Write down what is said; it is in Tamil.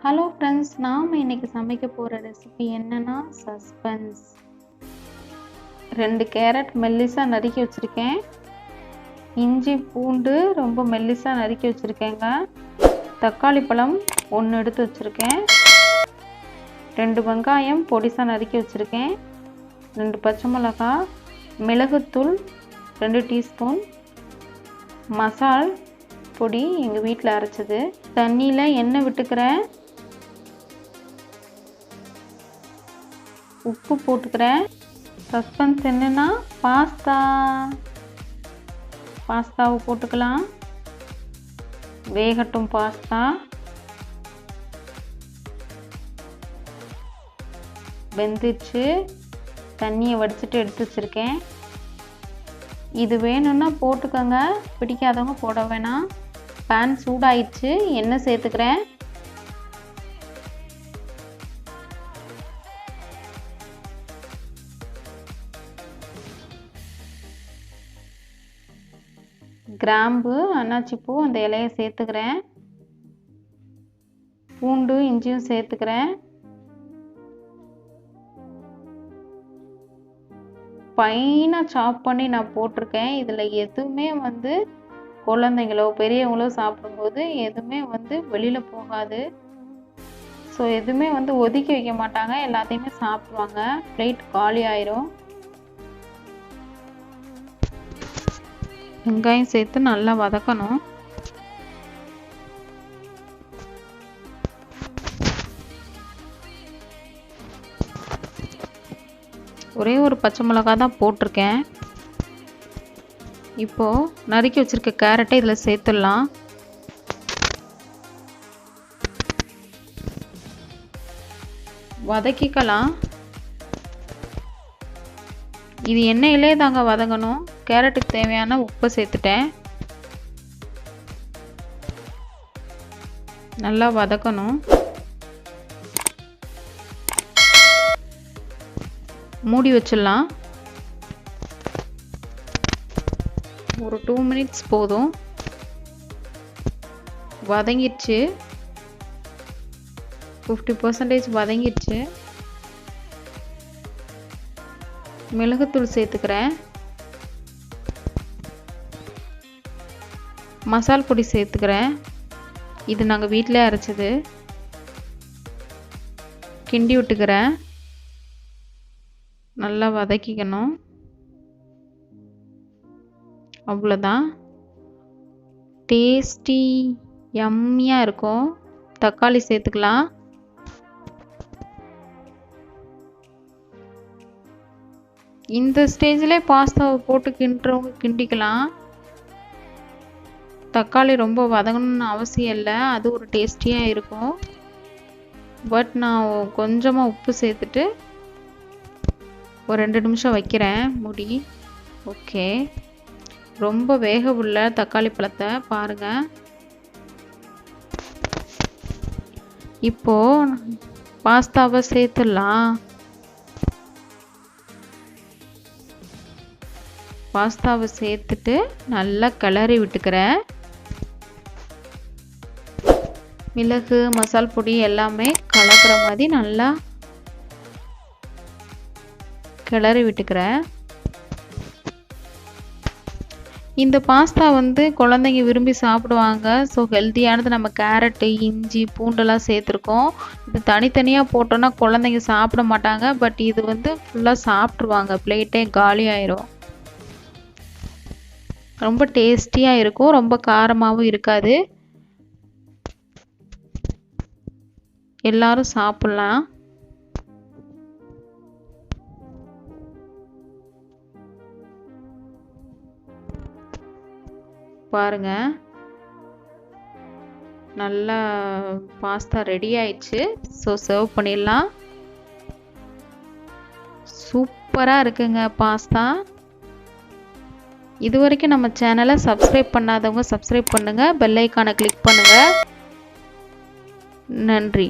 ஹலோ ஃப்ரெண்ட்ஸ், நாம் இன்னைக்கு சமைக்க போகிற ரெசிபி என்னன்னா சஸ்பென்ஸ். 2 கேரட் மெல்லிசாக நறுக்கி வச்சுருக்கேன். இஞ்சி பூண்டு ரொம்ப மெல்லிசாக நறுக்கி வச்சுருக்கேங்க. தக்காளி பழம் 1 எடுத்து வச்சுருக்கேன். 2 வெங்காயம் பொடிசாக நறுக்கி வச்சுருக்கேன். 2 பச்சை மிளகாய், மிளகுத்தூள் 2 டீஸ்பூன், மசால் பொடி எங்கள் வீட்டில் அரைச்சது. தண்ணியில் எண்ணெய் விட்டுக்கிறேன், உப்பு போட்டுக்கிறேன். சஸ்பென்ஸ் என்னன்னா பாஸ்தாவை போட்டுக்கலாம். வேகட்டும் பாஸ்தா. வெந்துச்சு. தண்ணியை வடிச்சிட்டு எடுத்து வச்சுருக்கேன். இது வேணும்னா போட்டுக்கோங்க, பிடிக்காதவங்க போட வேணாம். பேன் சூடாயிடுச்சு, எண்ணெய் சேர்த்துக்கிறேன். கிராம்பு, அன்னாச்சிப்பூ அந்த இலையை சேர்த்துக்கிறேன். பூண்டு இஞ்சியும் சேர்த்துக்கிறேன். ஃபைனாக சாப் பண்ணி நான் போட்டிருக்கேன். இதில் எதுவுமே குழந்தைங்களோ பெரியவங்களோ சாப்பிடும்போது எதுவுமே வெளியில் போகாது. ஸோ எதுவுமே ஒதுக்கி வைக்க மாட்டாங்க, எல்லாத்தையுமே சாப்பிடுவாங்க. பிளேட் காலி ஆயிரும். வெங்காயம் சேர்த்து நல்லா வதக்கணும். ஒரே ஒரு பச்சை மிளகாய் தான் போட்டிருக்கேன். இப்போது நறுக்கி வச்சிருக்க கேரட்டை இதில் சேர்த்துடலாம். வதக்கிக்கலாம். இது எண்ணெயிலே தாங்க வதங்கணும். கேரட்டுக்கு தேவையான உப்பு சேர்த்துட்டேன். நல்லா வதக்கணும். மூடி வச்சிடலாம். ஒரு 2 மினிட்ஸ் போதும். வதங்கிடுச்சு. 50% வதங்கிடுச்சு. மிளகுத்தூள் சேர்த்துக்கிறேன். மசால் பொடி சேர்த்துக்கிறேன். இது நாங்கள் வீட்டிலே அரைச்சது. கிண்டி விட்டுக்கிறேன். நல்லா வதக்கிக்கணும். அவ்வளோதான். டேஸ்டி யம்மியாக இருக்கும். தக்காளி சேர்த்துக்கலாம். இந்த ஸ்டேஜில் பாஸ்தாவை போட்டு கிண்டுறவங்க கிண்டிக்கலாம். தக்காளி ரொம்ப வதங்கணும்னு அவசியம் இல்லை, அது ஒரு டேஸ்டியாக இருக்கும். பட் நான் கொஞ்சமாக உப்பு சேர்த்துட்டு ஒரு 2 நிமிஷம் வைக்கிறேன் மூடி. ஓகே, ரொம்ப வேக உள்ள தக்காளி பழத்தை பாருங்கள். இப்போது பாஸ்தாவை சேர்த்துடலாம். பாஸ்தாவை சேர்த்துட்டு நல்லா கிளறி விட்டுக்கிறேன். மிளகு மசால் பொடி எல்லாமே கலக்கிற மாதிரி நல்லா கிளறி விட்டுக்கிறேன். இந்த பாஸ்தா குழந்தைங்க விரும்பி சாப்பிடுவாங்க. ஸோ ஹெல்த்தியானது. நம்ம கேரட்டு இஞ்சி பூண்டெல்லாம் சேர்த்துருக்கோம். இது தனித்தனியாக போட்டோன்னா குழந்தைங்க சாப்பிட மாட்டாங்க. பட் இது ஃபுல்லாக சாப்பிட்ருவாங்க, பிளேட்டே காலி ஆயிரும். ரொம்ப டேஸ்டியாக இருக்கும், ரொம்ப காரமாகவும் இருக்காது. எல்லாரும் சாப்பிட்லாம். பாருங்க, நல்லா பாஸ்தா ரெடி ஆயிடுச்சு. ஸோ சர்வ் பண்ணிடலாம். சூப்பராக இருக்குங்க பாஸ்தா. இது வரைக்கும் நம்ம சேனலை சப்ஸ்கிரைப் பண்ணாதவங்க சப்ஸ்கிரைப் பண்ணுங்கள், பெல் ஐக்கானை கிளிக் பண்ணுங்கள். நன்றி.